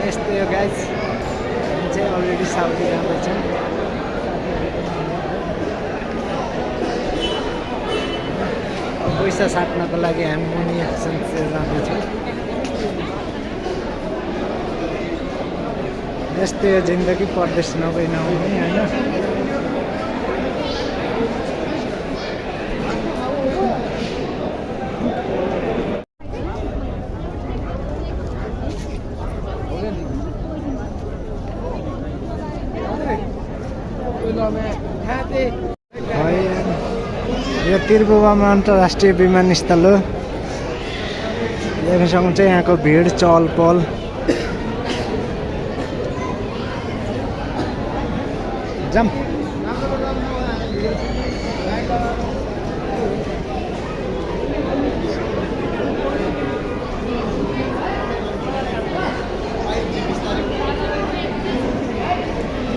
यस्तै हो गाइज, हामी चाहिँ अलरेडी साउदी जाँदैछौँ। पैसा साट्नको लागि हामी मनी एक्सचेन्ज जाँदैछौँ। यस्तै हो जिन्दगी, परदेश नगई नहुने होइन। यो त्रिभुवन अन्तर्राष्ट्रिय विमानस्थल हो। हेर्नुसँग चाहिँ यहाँको भिड चहल पहल। जाम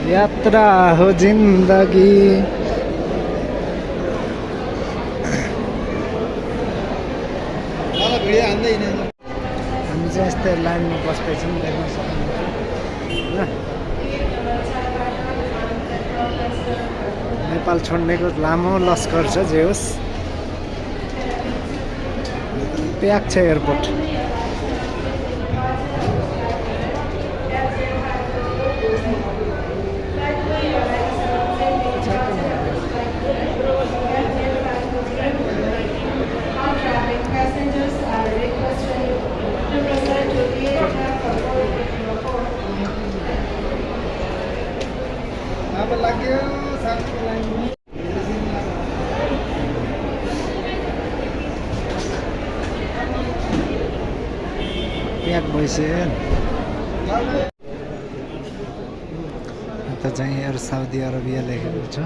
यात्रा हो जिन्दगी। हामी चाहिँ यस्तै लाइनमा बस्दैछौँ, देख्न सक्नुहुन्छ होइन। नेपाल छोड्नेको लामो लस्कर छ, जे होस् प्याक छ एयरपोर्ट। प्याक भइसक्यो। यता चाहिँ एयर साउदी अरबिया लेखेको छ।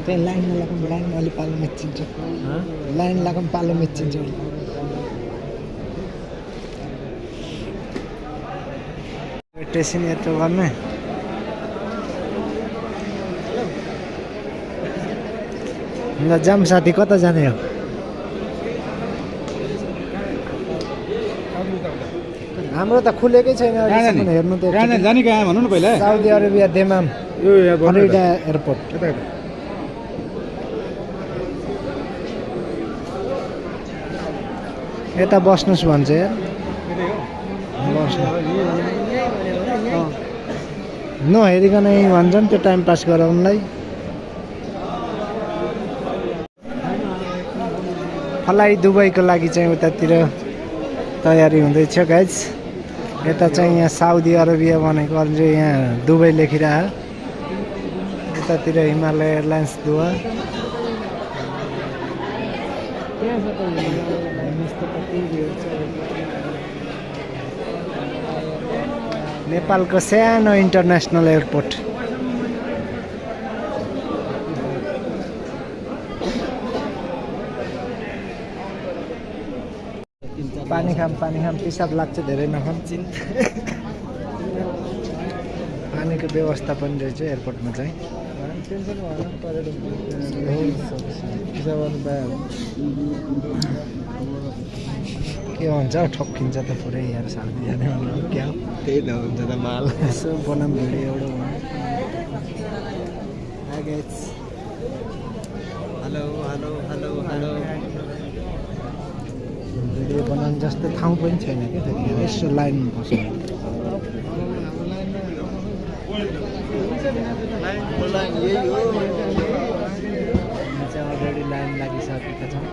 त्यही लाइनमा लागौँ, लाइन अलि पालो मेचिन्छ, लाइन लागौँ पालो मेचिन्छ। स्टेसन यत्रो गर्ने ल। जाम साथी, कता जाने हो? हाम्रो त खुलेकै छैन हेर्नु त। जाने कहाँ भन्नु न पहिला। Saudi Arabia Dammam Florida airport. यता बस्नुहोस् भन्छ यार। बस्नु नहेरिकन यहीँ भन्छन्, त्यो टाइम पास गराउनलाई। फ्लाइट दुबईको लागि चाहिँ उतातिर तयारी हुँदैछ गाइज। यता चाहिँ यहाँ साउदी अरबिया भनेको अझै यहाँ दुबई लेखिरह। यतातिर हिमालय एयरलाइन्स दुवा। नेपालको सानो इन्टरनेसनल एयरपोर्ट। पानी खाम पिसाब लाग्छ, धेरै नखाम। पानीको व्यवस्था पनि रहेछ एयरपोर्टमा चाहिँ। के भन्छ ठोक्किन्छ त पुरै यार साउदी जाने भनेको क्या हो? त्यही त हुन्छ त माल। यसो बनाम भिडियो एउटा hello hello hello hello. Video बनाउनु जस्तो ठाउँ पनि छैन क्या त्यतिखेर। यसो लाइनमा बस्नु चाहिँ अलरेडी लाइन लागिसकेका छौँ।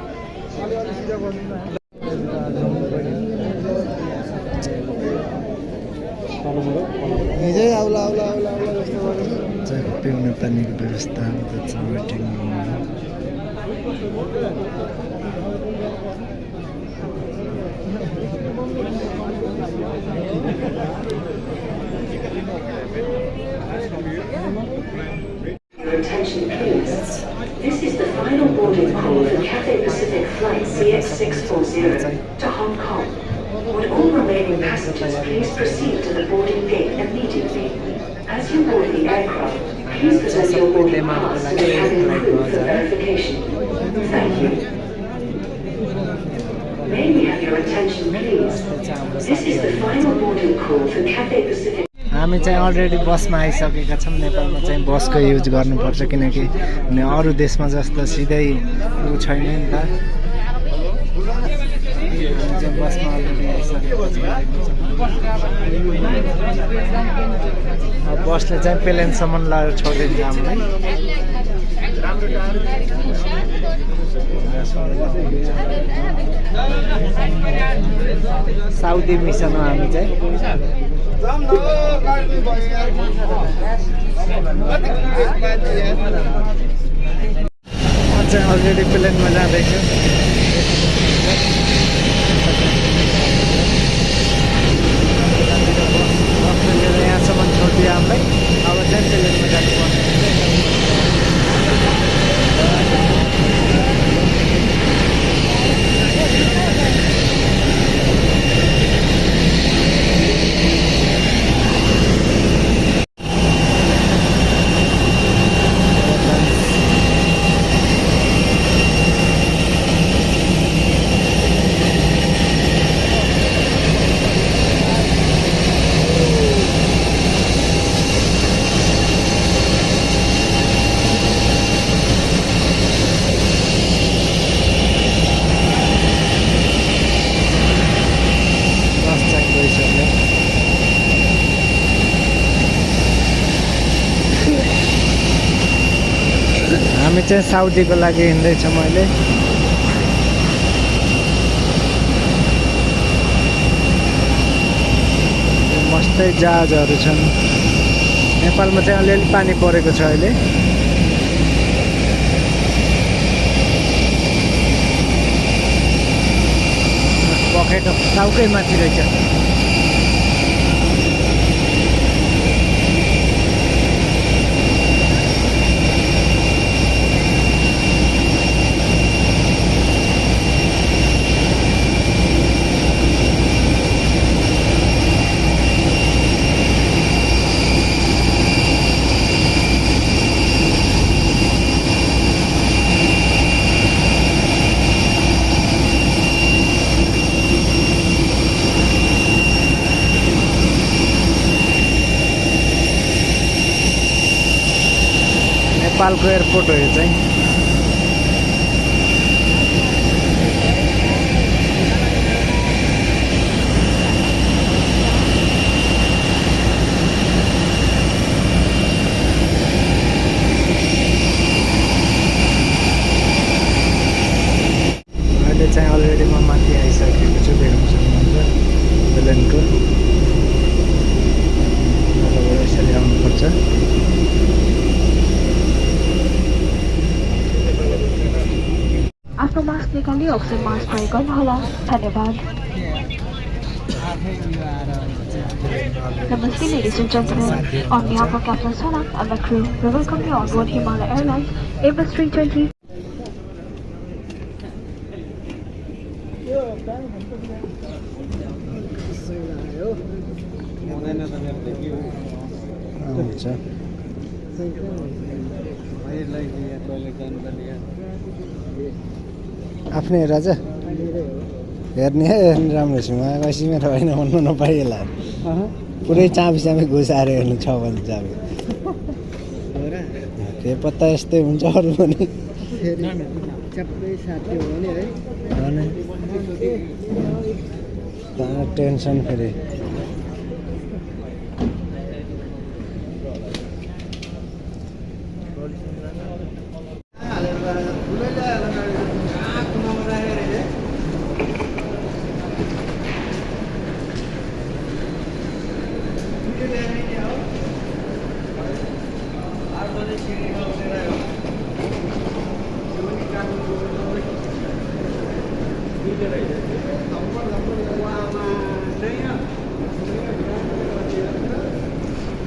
पिउने पानीको व्यवस्था छ, waiting Your attention please. This is the final boarding call for Cathay Pacific flight CX640 to Hong Kong. Would all remaining passengers please proceed to the boarding gate Once you board the aircraft, please present your boarding pass to the cabin crew for verification. Thank you. May we have your attention, please? This is the final boarding call for Cathay Pacific. हामी चाहिँ already बसमा आइसकेका छौँ। नेपालमा चाहिँ बसको use गर्नुपर्छ किनकि अरू देशमा जस्तो सिधै ऊ छैन नि त। हामी चाहिँ बसमा अलरेडी आइसकेका छौँ। बसले चाहिँ प्लेनसम्म लगेर छोडिदिन्छ हामीलाई। साउदी मिसन हो हामी चाहिँ। म चाहिँ अलरेडी प्लेनमा जाँदैछु। बसले लिएर यहाँसम्म छोडिदियो हामीलाई। अब चाहिँ प्लेनमा जानुपर्ने। हामी चाहिँ साउदीको लागि हिँड्दैछौँ अहिले। मस्तै जहाजहरू छन्। नेपालमा चाहिँ अलिअलि पानी परेको छ अहिले। पखेटा टाउकै माथि रहेछ। नेपालको एयरपोर्ट हो यो चाहिँ। अहिले चाहिँ अलरेडी म माथि आइसकेको छु। देख्न सक्नुहुन्छ प्लेनको। यसरी आउनुपर्छ। आफ्नो मास्क निकाली अक्सिजन मास्क प्रयोग गर्नुहोला। धन्यवाद। Namaste, ladies and gentlemen. On behalf of Captain Sonak and the crew, we welcome you on board Himalaya Airlines Airbus 320. आफ्नै हेर आज हेर्ने राम्रो छु। उहाँ गएपछि मेरो होइन भन्नु नपाइएला। पुरै चाबी घुसाएर हेर्नु छ भने चाबी त्यो पत्ता यस्तै हुन्छ। अरू पनि टेन्सन फेरि।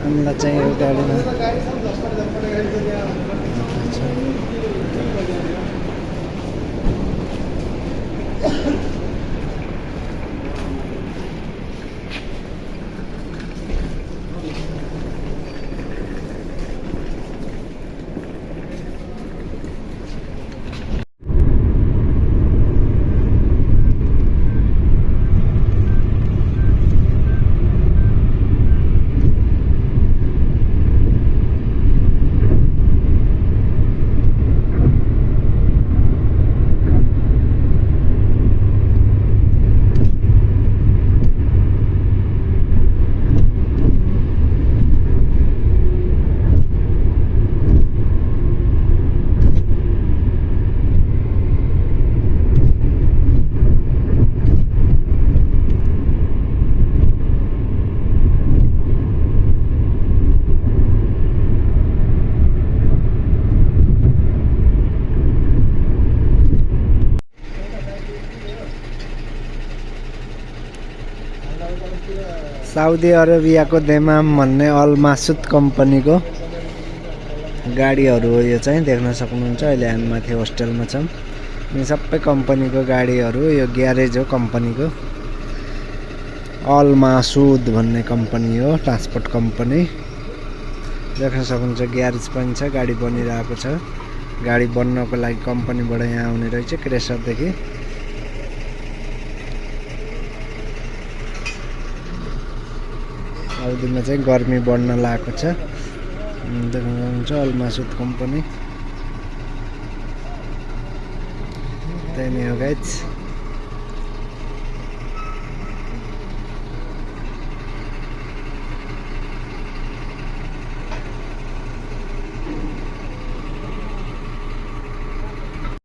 हामीलाई चाहिँ यो गाडीमा साउदी अरेबियाको देमाम भन्ने अल मासुद कम्पनीको गाडीहरू हो यो चाहिँ देख्न सक्नुहुन्छ। अहिले हामी माथि होस्टेलमा छौँ। यो सबै कम्पनीको गाडीहरू यो ग्यारेज हो कम्पनीको। अल मासुद भन्ने कम्पनी हो ट्रान्सपोर्ट कम्पनी। देख्न सक्नुहुन्छ ग्यारेज पनि छ गाडी बनिरहेको छ। गाडी बन्नको लागि कम्पनीबाट यहाँ आउने रहेछ क्रेसरदेखि। साउदीमा चाहिँ गर्मी बढ्न लागेको छ। देख्न सक्नुहुन्छ अल मासुद कम्पनी। त्यही नै हो गाइज।